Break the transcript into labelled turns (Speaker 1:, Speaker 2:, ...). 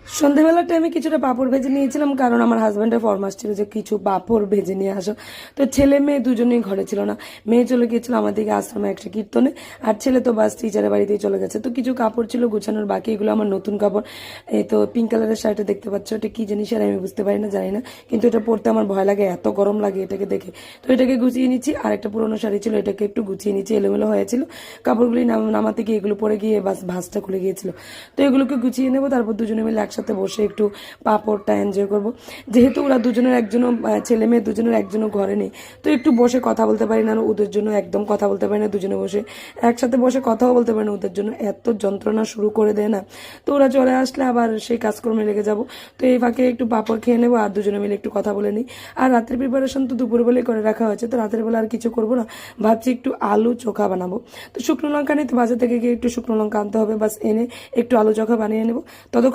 Speaker 1: সন্ধ্যেবেলার টাইমে কিছুটা পাঁপড় ভেজে নিয়েছিলাম, কারণ আমার হাজব্যান্ডের ফরমাস ছিল যে কিছু পাঁপড় ভেজে নিয়ে আসো। তো ছেলে মেয়ে দুজনেই ঘরে ছিল না, মেয়ে চলে গিয়েছিল আমাদেরকে আশ্রমে একটা কীর্তনে, আর ছেলে তো বাস টিচারের বাড়িতেই চলে গেছে। তো কিছু কাপড় ছিল গুছানোর বাকি, এগুলো আমার নতুন কাপড়। এই তো পিঙ্ক কালারের শাড়িটা দেখতে পাচ্ছ, এটা কি জিনিস আর আমি বুঝতে পারি না, জানি না, কিন্তু এটা পরতে আমার ভয় লাগে, এত গরম লাগে এটাকে দেখে। তো এটাকে গুছিয়ে নিচ্ছি, আর একটা পুরোনো শাড়ি ছিল এটাকে একটু গুছিয়ে নিচ্ছি, এলোমেলো হয়েছিল কাপড়গুলি নামাতে গিয়ে এগুলো পরে গিয়ে বাস ভাঁজটা খুলে গিয়েছিল। তো এগুলোকে গুছিয়ে নেবো, তারপর দুজনে মিলে একসাথে বসে একটু পাঁপড়টা এনজয় করব। যেহেতু ওরা দুজনের একজনও ছেলে মেয়ে দুজনের একজনও ঘরে নেই, তো একটু বসে কথা বলতে পারি না, ওদের জন্য একদম কথা বলতে পারি না, দুজনে বসে একসাথে বসে কথাও বলতে পারি না, ওদের জন্য এত যন্ত্রণা শুরু করে দেয় না। তো ওরা চলে আসলে আবার সেই কাজকর্মে লেগে যাব। তো এই ফাঁকে একটু পাঁপড় খেয়ে নেবো আর দুজনে মিলে একটু কথা বলে নিই। আর রাতের প্রিপারেশন তো দুপুরবেলায় করে রাখা হয়েছে, তো রাতের বেলা আর কিছু করবো না, ভাবছি একটু আলু চোখা বানাবো। তো শুকনো লঙ্কা নিতে বাজার থেকে গিয়ে একটু শুকনো লঙ্কা আনতে হবে, বাস এনে একটু আলু চোখা বানিয়ে নেবো। ততক্ষণ